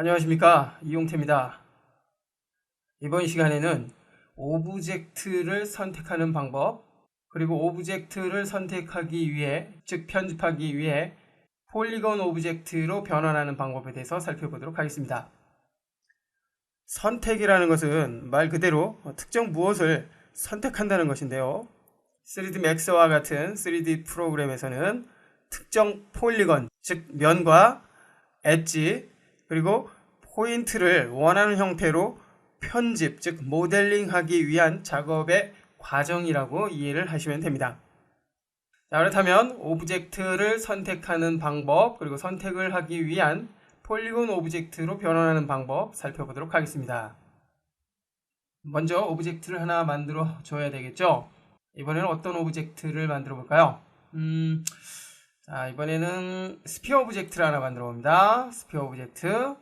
안녕하십니까, 이용태입니다. 이번 시간에는 오브젝트를 선택하는 방법, 그리고 오브젝트를 선택하기 위해, 즉 편집하기 위해 폴리곤 오브젝트로 변환하는 방법에 대해서 살펴보도록 하겠습니다. 선택이라는 것은 말 그대로 특정 무엇을 선택한다는 것인데요. 3D Max와 같은 3D 프로그램에서는 특정 폴리건, 즉 면과 엣지, 그리고 포인트를 원하는 형태로 편집, 즉 모델링하기 위한 작업의 과정이라고 이해를 하시면 됩니다. 자, 그렇다면 오브젝트를 선택하는 방법, 그리고 선택을 하기 위한 폴리곤 오브젝트로 변환하는 방법 살펴보도록 하겠습니다. 먼저 오브젝트를 하나 만들어 줘야 되겠죠. 이번에는 어떤 오브젝트를 만들어 볼까요? 자, 이번에는 스피어 오브젝트를 하나 만들어 봅니다. 스피어 오브젝트.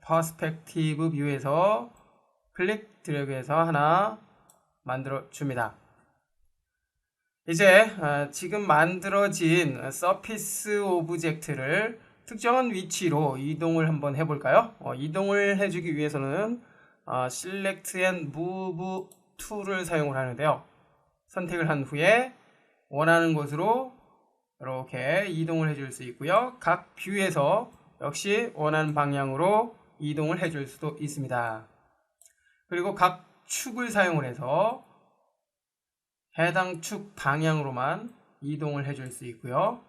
퍼스펙티브 뷰에서 클릭 드래그해서 하나 만들어 줍니다. 이제 지금 만들어진 서피스 오브젝트를 특정한 위치로 이동을 한번 해볼까요? 이동을 해주기 위해서는 Select and Move 툴을 사용을 하는데요. 선택을 한 후에 원하는 곳으로 이렇게 이동을 해줄 수 있고요. 각 뷰에서 역시 원하는 방향으로 이동을 해줄 수도 있습니다. 그리고 각 축을 사용을 해서 해당 축 방향으로만 이동을 해줄 수 있고요.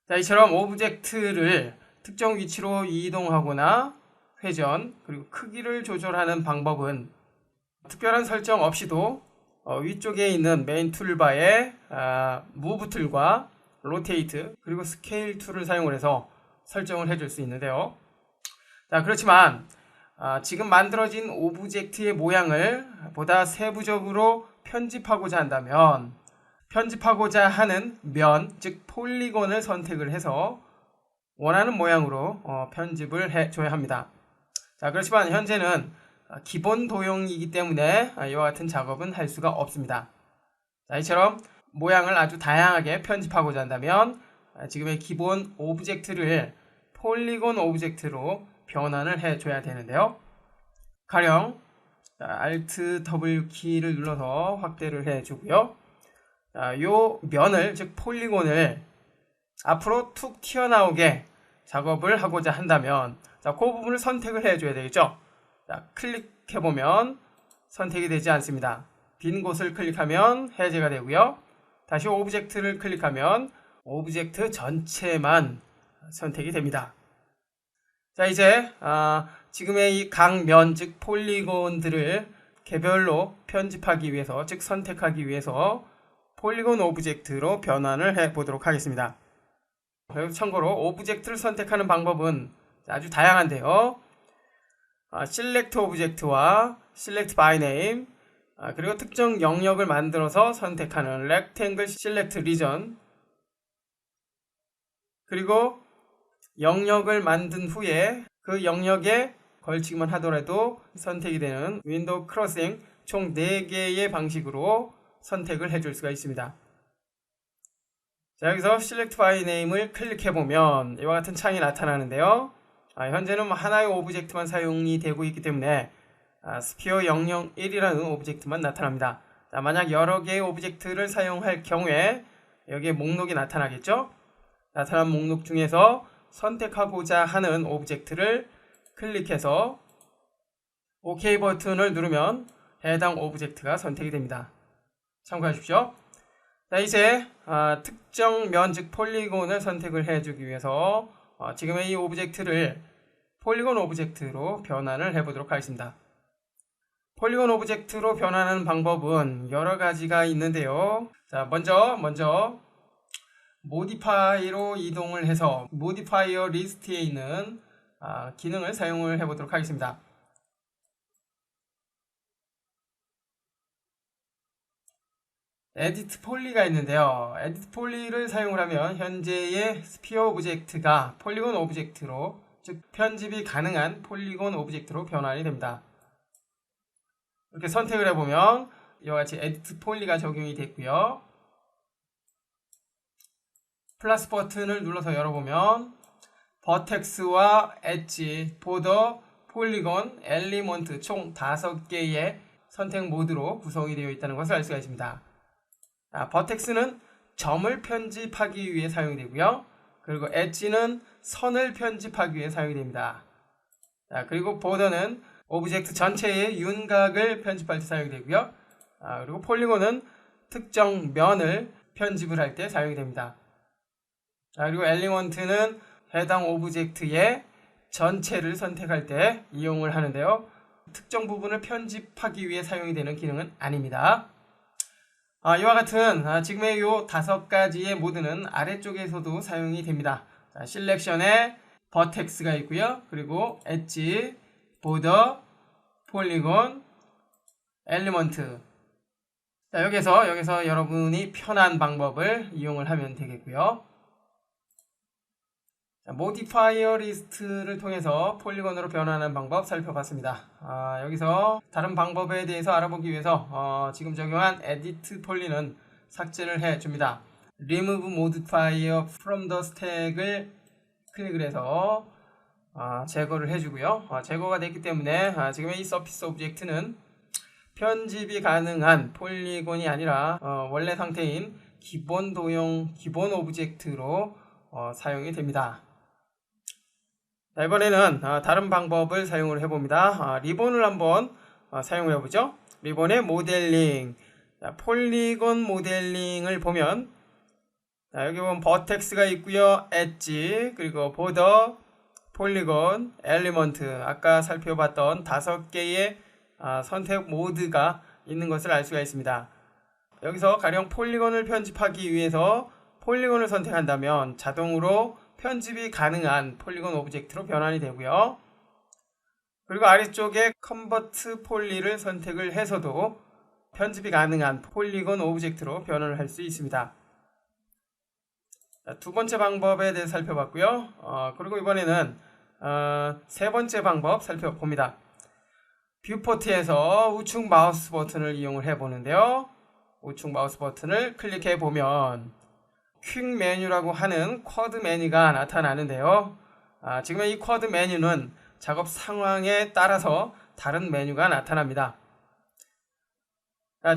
자, 이처럼 오브젝트를 특정 위치로 이동하거나 회전, 그리고 크기를 조절하는 방법은 특별한 설정 없이도 위쪽에 있는 메인 툴바에 무브 툴과 로테이트, 그리고 스케일 툴을 사용을 해서 설정을 해줄 수 있는데요. 자, 그렇지만 지금 만들어진 오브젝트의 모양을 보다 세부적으로 편집하고자 한다면 편집하고자 하는 면, 즉 폴리곤을 선택을 해서 원하는 모양으로 편집을 해줘야 합니다. 자, 그렇지만 현재는 기본 도형이기 때문에 이와 같은 작업은 할 수가 없습니다. 자, 이처럼 모양을 아주 다양하게 편집하고자 한다면 지금의 기본 오브젝트를 폴리곤 오브젝트로 변환을 해줘야 되는데요. 가령 Alt W 키를 눌러서 확대를 해주고요. 요 면을, 즉 폴리곤을 앞으로 툭 튀어나오게 작업을 하고자 한다면 그 부분을 선택을 해줘야 되겠죠. 자, 클릭해보면 선택이 되지 않습니다. 빈 곳을 클릭하면 해제가 되고요. 다시 오브젝트를 클릭하면 오브젝트 전체만 선택이 됩니다. 자, 이제 지금의 이 각 면, 즉 폴리곤들을 개별로 편집하기 위해서, 즉 선택하기 위해서 폴리곤 오브젝트로 변환을 해보도록 하겠습니다. 그리고 참고로 오브젝트를 선택하는 방법은 아주 다양한데요. Select 오브젝트와 Select by Name, 그리고 특정 영역을 만들어서 선택하는 Rectangle Select Region, 그리고 영역을 만든 후에 그 영역에 걸치기만 하더라도 선택이 되는 윈도우 크로싱, 총 4개의 방식으로 선택을 해줄 수가 있습니다. 자, 여기서 Select by Name을 클릭해보면 이와 같은 창이 나타나는데요. 현재는 하나의 오브젝트만 사용이 되고 있기 때문에 스피어 001이라는 오브젝트만 나타납니다. 자, 만약 여러 개의 오브젝트를 사용할 경우에 여기에 목록이 나타나겠죠? 나타난 목록 중에서 선택하고자 하는 오브젝트를 클릭해서 OK 버튼을 누르면 해당 오브젝트가 선택이 됩니다. 참고하십시오. 자, 이제 특정 면, 즉 폴리곤을 선택을 해주기 위해서 지금의 이 오브젝트를 폴리곤 오브젝트로 변환을 해보도록 하겠습니다. 폴리곤 오브젝트로 변환하는 방법은 여러 가지가 있는데요. 자, 먼저 모디파이로 이동을 해서 모디파이어 리스트에 있는 기능을 사용을 해보도록 하겠습니다. 에디트 폴리가 있는데요. 에디트 폴리를 사용을 하면 현재의 스피어 오브젝트가 폴리곤 오브젝트로, 즉 편집이 가능한 폴리곤 오브젝트로 변환이 됩니다. 이렇게 선택을 해보면 이와 같이 에디트 폴리가 적용이 됐고요. 플러스 버튼을 눌러서 열어보면 버텍스와 엣지, 보더, 폴리곤, 엘리먼트 총 5개의 선택 모드로 구성이 되어 있다는 것을 알 수가 있습니다. 버텍스는 점을 편집하기 위해 사용이 되고요. 그리고 엣지는 선을 편집하기 위해 사용이 됩니다. 그리고 보더는 오브젝트 전체의 윤곽을 편집할 때 사용이 되고요. 그리고 폴리곤은 특정 면을 편집을 할 때 사용이 됩니다. 그리고 엘리먼트는 해당 오브젝트의 전체를 선택할 때 이용을 하는데요. 특정 부분을 편집하기 위해 사용이 되는 기능은 아닙니다. 이와 같은 지금의 이 5가지의 모드는 아래쪽에서도 사용이 됩니다. 실렉션에 버텍스가 있고요. 그리고 엣지, 보더, 폴리곤, 엘리먼트. 여기서 여러분이 편한 방법을 이용을 하면 되겠고요. 모디파이어 리스트를 통해서 폴리곤으로 변환하는 방법 살펴봤습니다. 여기서 다른 방법에 대해서 알아보기 위해서 지금 적용한 edit 폴리는 삭제를 해줍니다. remove modifier from the stack을 클릭을 해서 제거를 해주고요. 제거가 됐기 때문에 지금의 이 서피스 오브젝트는 편집이 가능한 폴리곤이 아니라 원래 상태인 기본 도형, 기본 오브젝트로 사용이 됩니다. 이번에는 다른 방법을 사용을 해봅니다. 리본을 한번 사용을 해보죠. 리본의 모델링, 폴리곤 모델링을 보면 여기 보면 버텍스가 있고요. 엣지, 그리고 보더, 폴리곤, 엘리먼트, 아까 살펴봤던 5개의 선택 모드가 있는 것을 알 수가 있습니다. 여기서 가령 폴리곤을 편집하기 위해서 폴리곤을 선택한다면 자동으로 편집이 가능한 폴리곤 오브젝트로 변환이 되고요. 그리고 아래쪽에 컨버트 폴리를 선택을 해서도 편집이 가능한 폴리곤 오브젝트로 변환을 할 수 있습니다. 두 번째 방법에 대해 살펴봤고요. 그리고 이번에는 세 번째 방법 살펴봅니다. 뷰포트에서 우측 마우스 버튼을 이용을 해보는데요. 우측 마우스 버튼을 클릭해 보면 퀵 메뉴라고 하는 쿼드 메뉴가 나타나는데요. 지금 이 쿼드 메뉴는 작업 상황에 따라서 다른 메뉴가 나타납니다.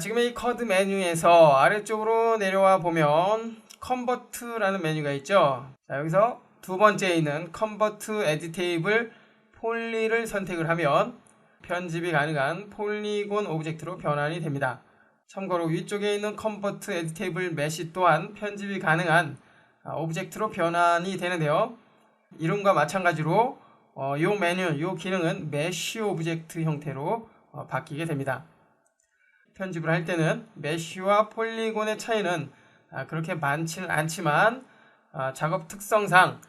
지금 이 쿼드 메뉴에서 아래쪽으로 내려와 보면 컨버트라는 메뉴가 있죠. 여기서 두 번째에 있는 컨버트 에디테이블 폴리를 선택을 하면 편집이 가능한 폴리곤 오브젝트로 변환이 됩니다. 참고로 위쪽에 있는 컨버트 에디테이블 메시 또한 편집이 가능한 오브젝트로 변환이 되는데요. 이름과 마찬가지로 이 메뉴, 이 기능은 메시 오브젝트 형태로 바뀌게 됩니다. 편집을 할 때는 메시와 폴리곤의 차이는 그렇게 많지는 않지만 작업 특성상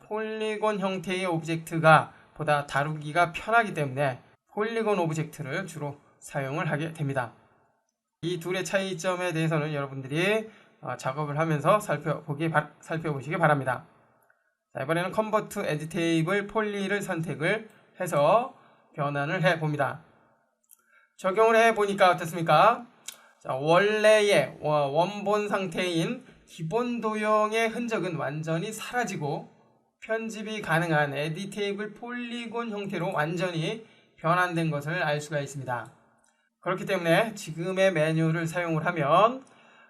폴리곤 형태의 오브젝트가 보다 다루기가 편하기 때문에 폴리곤 오브젝트를 주로 사용을 하게 됩니다. 이 둘의 차이점에 대해서는 여러분들이 작업을 하면서 살펴보시기 바랍니다. 이번에는 컨버트 에디테이블 폴리를 선택을 해서 변환을 해봅니다. 적용을 해보니까 어떻습니까? 원래의 원본 상태인 기본 도형의 흔적은 완전히 사라지고 편집이 가능한 에디테이블 폴리곤 형태로 완전히 변환된 것을 알 수가 있습니다. 그렇기 때문에 지금의 메뉴를 사용을 하면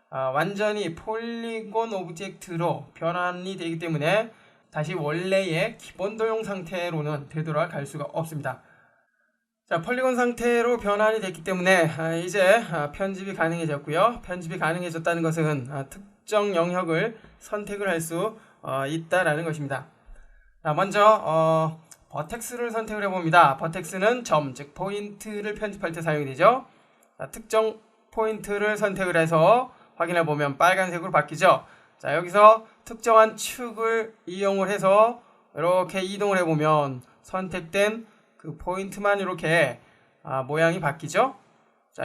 완전히 폴리곤 오브젝트로 변환이 되기 때문에 다시 원래의 기본 도형 상태로는 되돌아갈 수가 없습니다. 폴리곤 상태로 변환이 됐기 때문에 이제 편집이 가능해졌고요. 편집이 가능해졌다는 것은 특정 영역을 선택을 할 수 있다라는 것입니다. 먼저 버텍스를 선택을 해봅니다. 버텍스는 점, 즉 포인트를 편집할 때 사용이 되죠. 특정 포인트를 선택을 해서 확인해 보면 빨간색으로 바뀌죠. 여기서 특정한 축을 이용을 해서 이렇게 이동을 해보면 선택된 그 포인트만 이렇게 모양이 바뀌죠.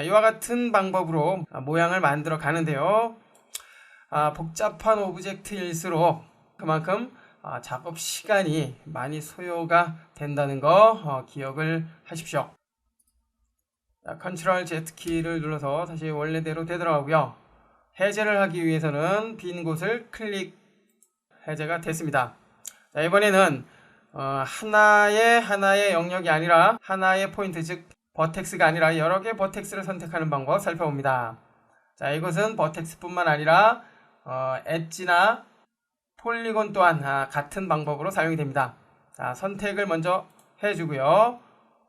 이와 같은 방법으로 모양을 만들어 가는데요. 복잡한 오브젝트일수록 그만큼 작업 시간이 많이 소요가 된다는 거 기억을 하십시오. 컨트롤 Z 키를 눌러서 다시 원래대로 되돌아오고요. 해제를 하기 위해서는 빈 곳을 클릭, 해제가 됐습니다. 이번에는 하나의 영역이 아니라 하나의 포인트, 즉 버텍스가 아니라 여러 개의 버텍스를 선택하는 방법 살펴봅니다. 자, 이것은 버텍스뿐만 아니라 엣지나 폴리곤 또한 같은 방법으로 사용이 됩니다. 자, 선택을 먼저 해주고요.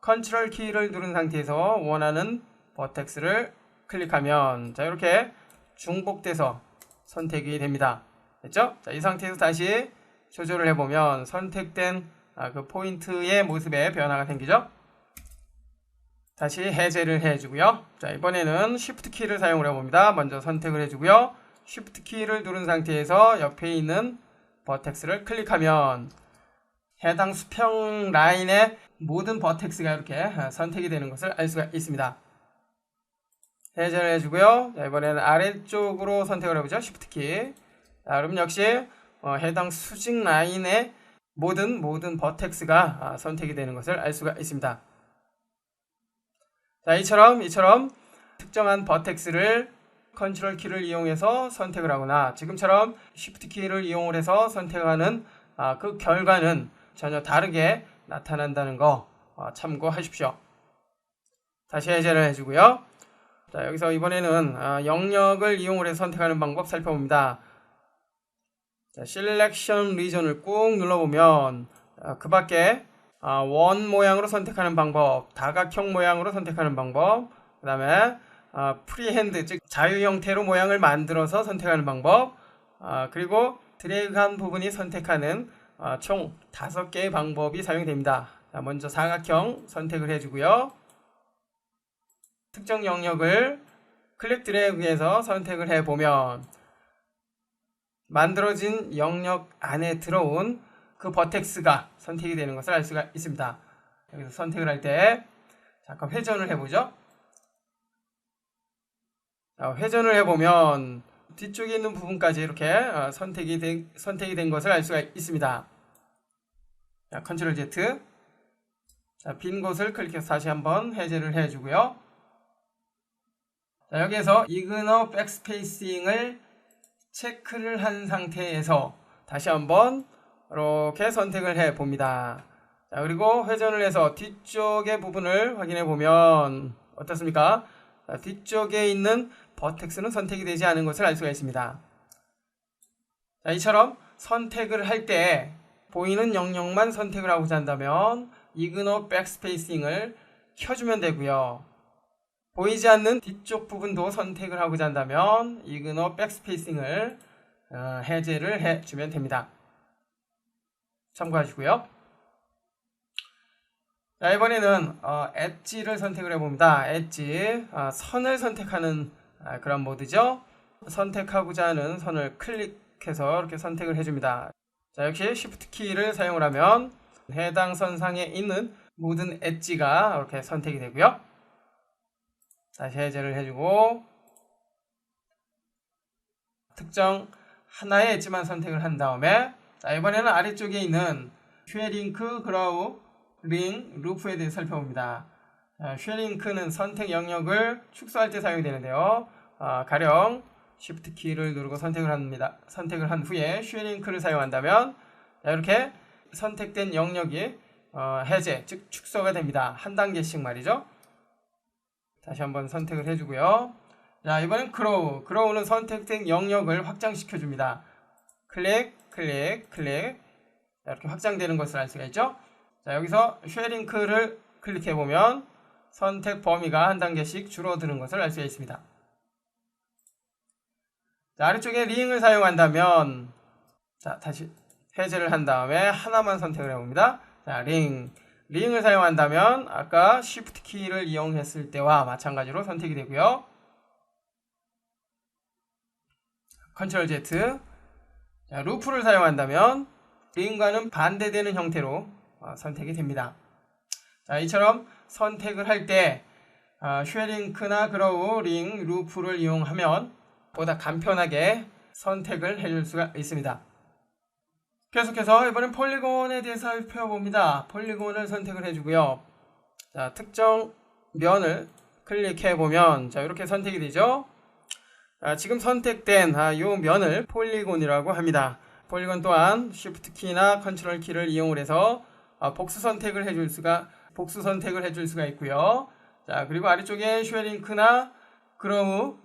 컨트롤 키를 누른 상태에서 원하는 버텍스를 클릭하면 자, 이렇게 중복돼서 선택이 됩니다. 됐죠? 자, 이 상태에서 다시 조절을 해보면 선택된 그 포인트의 모습에 변화가 생기죠? 다시 해제를 해주고요. 자, 이번에는 Shift 키를 사용을 해봅니다. 먼저 선택을 해주고요. Shift 키를 누른 상태에서 옆에 있는 버텍스를 클릭하면 해당 수평 라인의 모든 버텍스가 이렇게 선택이 되는 것을 알 수가 있습니다. 해제를 해주고요. 자, 이번에는 아래쪽으로 선택을 해보죠. Shift 키. 자, 그럼 역시 해당 수직 라인의 모든 버텍스가 선택이 되는 것을 알 수가 있습니다. 자, 이처럼 특정한 버텍스를 컨트롤 키를 이용해서 선택을 하거나 지금처럼 Shift 키를 이용해서 선택하는 그 결과는 전혀 다르게 나타난다는 거 참고하십시오. 다시 해제를 해주고요. 자, 여기서 이번에는 영역을 이용해서 선택하는 방법 살펴봅니다. 자, 셀렉션 리전을 꾹 눌러보면 그 밖에 원 모양으로 선택하는 방법, 다각형 모양으로 선택하는 방법, 그 다음에 프리핸드, 즉 자유 형태로 모양을 만들어서 선택하는 방법, 그리고 드래그한 부분이 선택하는 총 5개의 방법이 사용됩니다. 자, 먼저 사각형 선택을 해주고요. 특정 영역을 클릭 드래그해서 선택을 해보면 만들어진 영역 안에 들어온 그 버텍스가 선택이 되는 것을 알 수가 있습니다. 여기서 선택을 할 때 잠깐 회전을 해보죠. 회전을 해보면 뒤쪽에 있는 부분까지 이렇게 선택이 된 것을 알 수가 있습니다. 자, 컨트롤 Z. 자, 빈 곳을 클릭해서 다시 한번 해제를 해주고요. 자, 여기에서 이그너 백스페이싱을 체크를 한 상태에서 다시 한번 이렇게 선택을 해 봅니다. 자, 그리고 회전을 해서 뒤쪽의 부분을 확인해 보면 어떻습니까? 자, 뒤쪽에 있는 버텍스는 선택이 되지 않은 것을 알 수가 있습니다. 자, 이처럼 선택을 할 때 보이는 영역만 선택을 하고자 한다면 이그너 백스페이싱을 켜주면 되고요. 보이지 않는 뒤쪽 부분도 선택을 하고자 한다면 이그너 백스페이싱을 해제를 해주면 됩니다. 참고하시고요. 자, 이번에는 엣지를 선택을 해봅니다. 엣지, 선을 선택하는 그런 모드죠. 선택하고자 하는 선을 클릭해서 이렇게 선택을 해줍니다. 자, 역시 Shift 키를 사용을 하면 해당 선상에 있는 모든 엣지가 이렇게 선택이 되고요. 다시 해제를 해주고 특정 하나의 엣지만 선택을 한 다음에 자, 이번에는 아래쪽에 있는 쉐링크, 그라우, 링, 루프에 대해 살펴봅니다. 쉐링크는 선택 영역을 축소할 때 사용이 되는데요. 가령 Shift 키를 누르고 선택을 합니다. 선택을 한 후에 쉐링크를 사용한다면 자, 이렇게 선택된 영역이 해제, 즉 축소가 됩니다. 한 단계씩 말이죠. 다시 한번 선택을 해주고요. 자, 이번엔 그로우는 선택된 영역을 확장시켜 줍니다. 클릭. 자, 이렇게 확장되는 것을 알 수가 있죠. 자, 여기서 쉐링크를 클릭해 보면 선택 범위가 한 단계씩 줄어드는 것을 알 수가 있습니다. 자, 아래쪽에 링을 사용한다면 자, 다시 해제를 한 다음에 하나만 선택을 해봅니다. 자, 링을 사용한다면 아까 Shift 키를 이용했을 때와 마찬가지로 선택이 되고요. 컨트롤 Z. 자, 루프를 사용한다면 링과는 반대되는 형태로 선택이 됩니다. 자, 이처럼 선택을 할 때 쉐링크나 그로우, 링, 루프를 이용하면 보다 간편하게 선택을 해줄 수가 있습니다. 계속해서 이번엔 폴리곤에 대해서 살펴봅니다. 폴리곤을 선택을 해주고요. 자, 특정 면을 클릭해 보면 자, 이렇게 선택이 되죠. 지금 선택된 이 면을 폴리곤이라고 합니다. 폴리곤 또한 Shift 키나 컨트롤 키를 이용을 해서 복수 선택을 해줄 수가 있고요. 자, 그리고 아래쪽에 쉐링크나 그로우,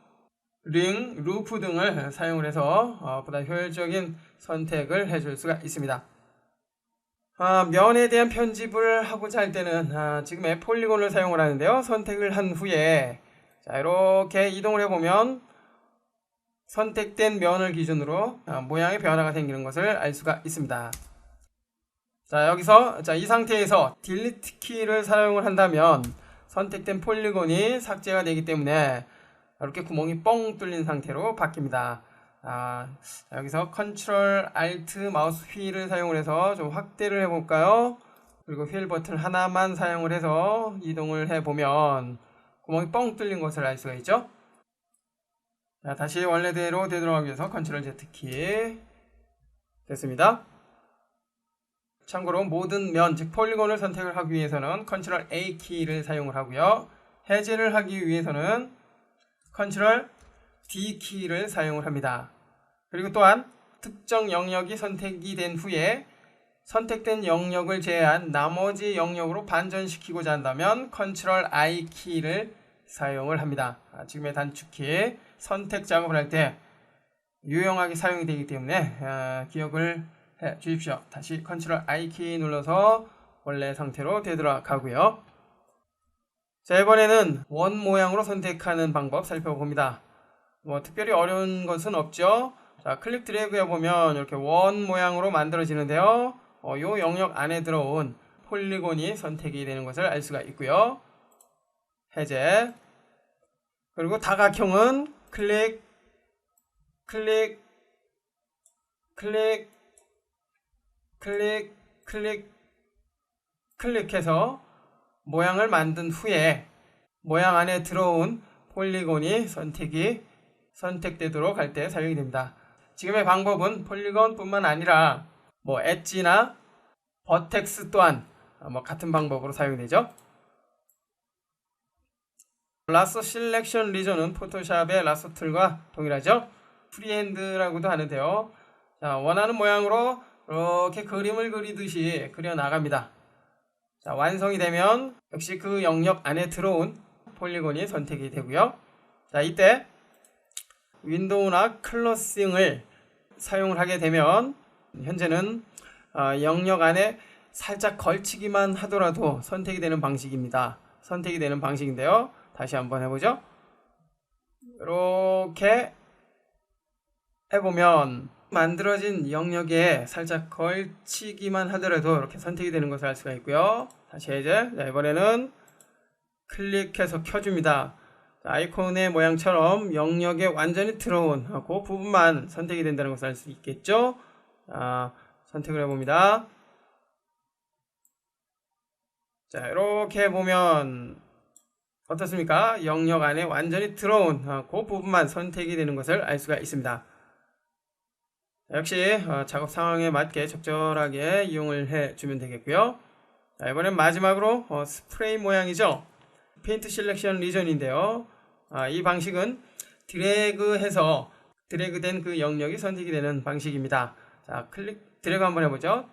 링, 루프 등을 사용을 해서 보다 효율적인 선택을 해줄 수가 있습니다. 면에 대한 편집을 하고자 할 때는 지금의 폴리곤을 사용을 하는데요. 선택을 한 후에 자, 이렇게 이동을 해보면 선택된 면을 기준으로 모양의 변화가 생기는 것을 알 수가 있습니다. 자, 여기서 이 상태에서 딜리트 키를 사용을 한다면 선택된 폴리곤이 삭제가 되기 때문에 이렇게 구멍이 뻥 뚫린 상태로 바뀝니다. 여기서 컨트롤 알트 마우스 휠을 사용을 해서 좀 확대를 해볼까요? 그리고 휠 버튼 하나만 사용을 해서 이동을 해보면 구멍이 뻥 뚫린 것을 알 수가 있죠. 자, 다시 원래대로 되돌아가기 위해서 컨트롤 Z 키 됐습니다. 참고로 모든 면, 즉 폴리곤을 선택을 하기 위해서는 컨트롤 A 키를 사용을 하고요. 해제를 하기 위해서는 컨트롤 D 키를 사용을 합니다. 그리고 또한 특정 영역이 선택이 된 후에 선택된 영역을 제외한 나머지 영역으로 반전시키고자 한다면 컨트롤 I 키를 사용을 합니다. 지금의 단축키 선택 작업을 할 때 유용하게 사용이 되기 때문에 기억을 해 주십시오. 다시 컨트롤 I 키 눌러서 원래 상태로 되돌아가고요. 자, 이번에는 원 모양으로 선택하는 방법 살펴봅니다. 특별히 어려운 것은 없죠. 자, 클릭 드래그 해보면 이렇게 원 모양으로 만들어지는데요. 이 영역 안에 들어온 폴리곤이 선택이 되는 것을 알 수가 있고요. 해제. 그리고 다각형은 클릭해서 모양을 만든 후에 모양 안에 들어온 폴리곤이 선택되도록 할 때 사용이 됩니다. 지금의 방법은 폴리곤 뿐만 아니라 엣지나 버텍스 또한 같은 방법으로 사용되죠. 라서 실렉션 리전은 포토샵의 라서 툴과 동일하죠. 프리핸드라고도 하는데요. 자, 원하는 모양으로 이렇게 그림을 그리듯이 그려 나갑니다. 자, 완성이 되면 역시 그 영역 안에 들어온 폴리곤이 선택이 되고요. 자, 이때 윈도우나 클로싱을 사용을 하게 되면 현재는 영역 안에 살짝 걸치기만 하더라도 선택이 되는 방식인데요. 다시 한번 해보죠. 이렇게 해보면 만들어진 영역에 살짝 걸치기만 하더라도 이렇게 선택이 되는 것을 알 수가 있고요. 다시 해제. 자, 이번에는 클릭해서 켜줍니다. 자, 아이콘의 모양처럼 영역에 완전히 들어온 그 부분만 선택이 된다는 것을 알 수 있겠죠. 자, 선택을 해봅니다. 자, 이렇게 보면 어떻습니까? 영역 안에 완전히 들어온 그 부분만 선택이 되는 것을 알 수가 있습니다. 역시 작업 상황에 맞게 적절하게 이용을 해주면 되겠고요. 자, 이번엔 마지막으로 스프레이 모양이죠. 페인트 실렉션 리전인데요. 이 방식은 드래그해서 드래그된 그 영역이 선택이 되는 방식입니다. 자, 드래그 한번 해보죠.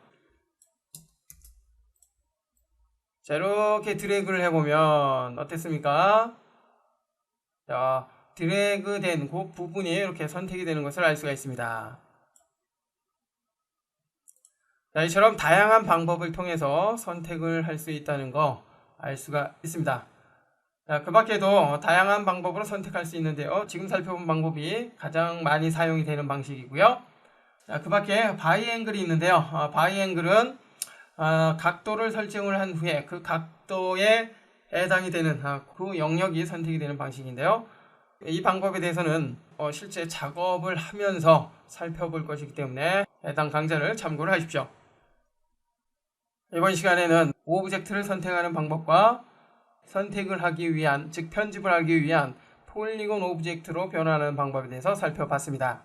자, 이렇게 드래그를 해보면 어땠습니까? 자, 드래그된 그 부분이 이렇게 선택이 되는 것을 알 수가 있습니다. 자, 이처럼 다양한 방법을 통해서 선택을 할 수 있다는 거 알 수가 있습니다. 자, 그 밖에도 다양한 방법으로 선택할 수 있는데요. 지금 살펴본 방법이 가장 많이 사용이 되는 방식이고요. 자, 그 밖에 바이앵글이 있는데요. 바이앵글은 각도를 설정을 한 후에 그 각도에 해당이 되는 그 영역이 선택이 되는 방식인데요. 이 방법에 대해서는 실제 작업을 하면서 살펴볼 것이기 때문에 해당 강좌를 참고를 하십시오. 이번 시간에는 오브젝트를 선택하는 방법과 선택을 하기 위한, 즉 편집을 하기 위한 폴리곤 오브젝트로 변환하는 방법에 대해서 살펴봤습니다.